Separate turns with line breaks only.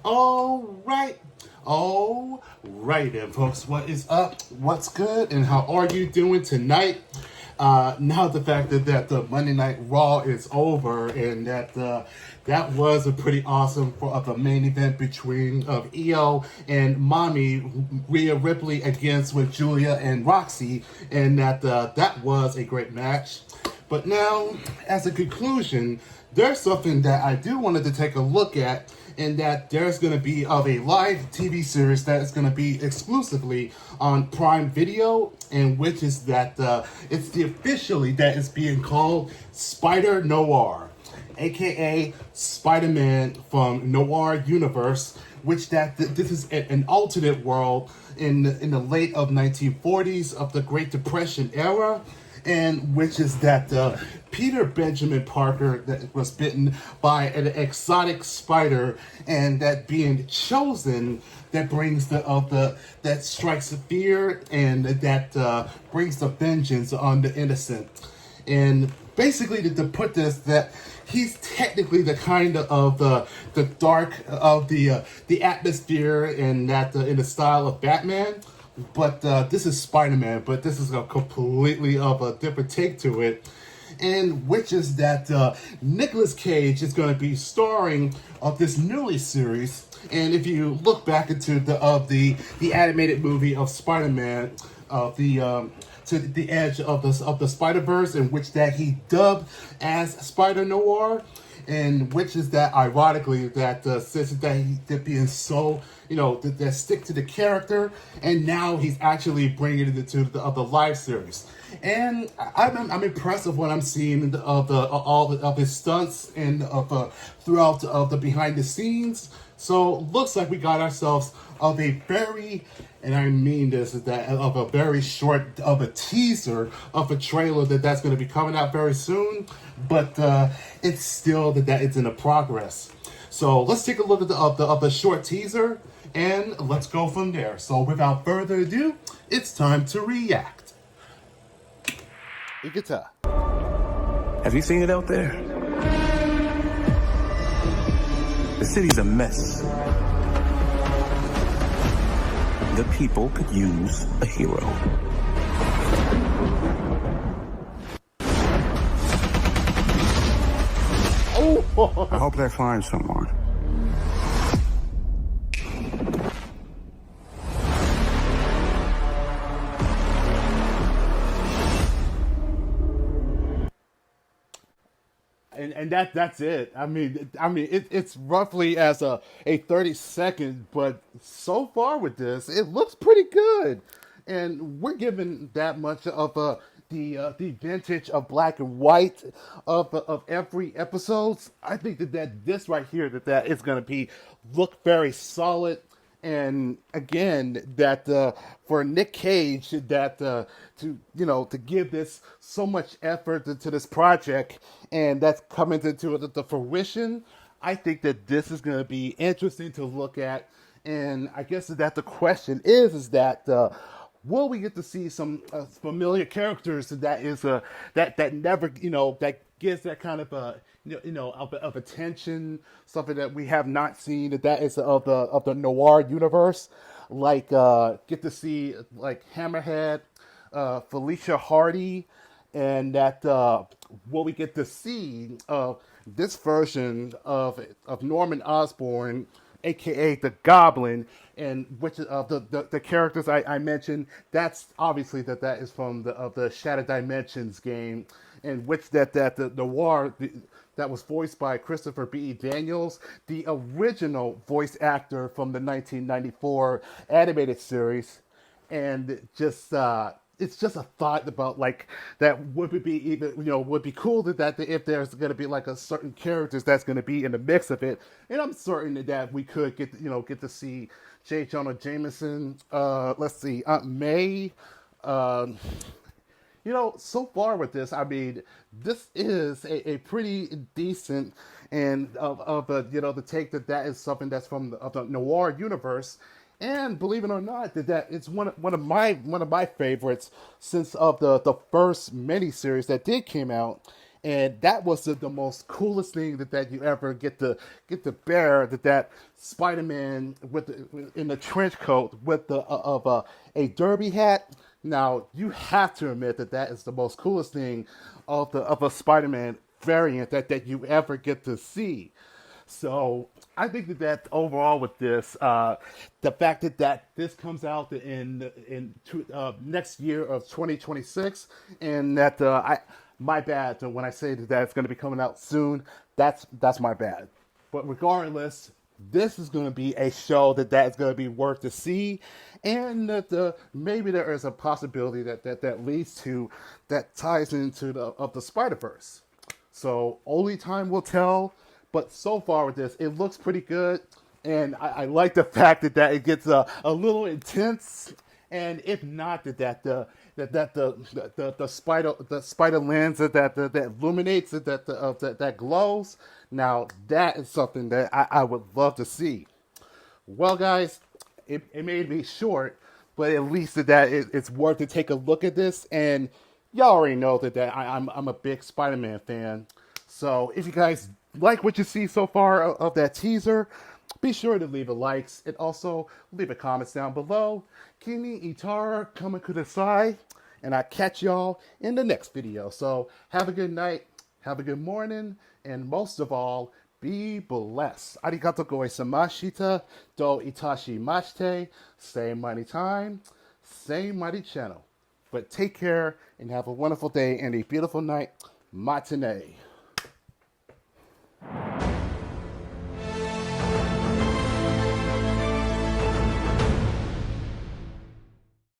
All right then, folks. What is up? What's good? And how are you doing tonight? Now the fact that the Monday Night Raw is over and that was a pretty awesome of a main event between of Io and Mommy Rhea Ripley against with Julia and Roxy, and that was a great match. But now, as a conclusion, there's something that I do wanted to take a look at, and that there's going to be of a live TV series that is going to be exclusively on Prime Video, and which is that it's the officially that is being called Spider-Noir, aka Spider-Man from Noir Universe, which this is an alternate world in the late of 1940s of the Great Depression era, and which is that Peter Benjamin Parker that was bitten by an exotic spider, and that being chosen that brings that strikes fear, and that brings the vengeance on the innocent. And basically, to put this, that he's technically the kind of the dark of the atmosphere, and that in the style of Batman. But this is Spider-Man, but this is a completely of a different take to it, and which is that Nicolas Cage is going to be starring of this newly series. And if you look back into the animated movie of Spider-Man, of the to the edge of the Spider-Verse, in which that he dubbed as Spider-Noir, and which is that ironically that since that he did being so that stick to the character, and now he's actually bringing it into the live series. And I'm impressed with what I'm seeing of all of his stunts and of throughout of the behind the scenes. So looks like we got ourselves of a very, and I mean this, is that of a very short of a teaser of a trailer that's going to be coming out very soon, but it's still that it's in a progress. So let's take a look at the short teaser, and let's go from there. So without further ado, it's time to react. Ikita.
Have you seen it out there? The city's a mess. The people could use a hero.
Oh!
I hope they find someone.
And that's it. I mean, it's roughly as a 30-second, but so far with this, it looks pretty good, and we're giving that much of the vintage of black and white of every episodes. I think that this right here that is going to be look very solid. And again, that for Nick Cage, that to give this so much effort to this project, and that's coming into the fruition, I think that this is going to be interesting to look at. And I guess that the question is that will we get to see some familiar characters that never that gives that kind of of attention, something that we have not seen that is of the noir universe, like get to see like Hammerhead, Felicia Hardy, and that what we get to see this version of Norman Osborn, aka the Goblin, and which of the characters I mentioned, that's obviously that is from the Shattered Dimensions game, in which that the noir that was voiced by Christopher B. Daniels, the original voice actor from the 1994 animated series, and just it's just a thought about like that would be even would be cool that if there's going to be like a certain characters that's going to be in the mix of it, and I'm certain that we could get to see J. Jonah Jameson, let's see, Aunt May. So far with this, I mean, this is a pretty decent, and of the take that is something that's from the noir universe, and believe it or not, that it's one of my favorites since of the first miniseries that did came out, And that was the most coolest thing that you ever get to bear, that Spider-Man in the trench coat with a derby hat. Now you have to admit that is the most coolest thing of a Spider-Man variant that you ever get to see. So I think that overall with this, the fact that this comes out next year of 2026, and that my bad when I say that it's going to be coming out soon. That's my bad. But regardless, this is going to be a show that is going to be worth to see, and that maybe there is a possibility that leads to that ties into the Spider-Verse. So only time will tell. But so far with this, it looks pretty good, and I like the fact that it gets a little intense. And if not, the spider lens that illuminates that glows. Now that is something that I would love to see. Well, guys, it may be short, but at least it's worth to take a look at this. And y'all already know that I'm a big Spider-Man fan. So if you guys like what you see so far of that teaser, be sure to leave a likes and also leave a comments down below. Kini Itara coming kudasai, and I'll catch y'all in the next video. So have a good night, have a good morning, and most of all, be blessed. Arigato goisamashita, do itashi mashite. Same mighty time, same mighty channel. But take care and have a wonderful day and a beautiful night. Matane.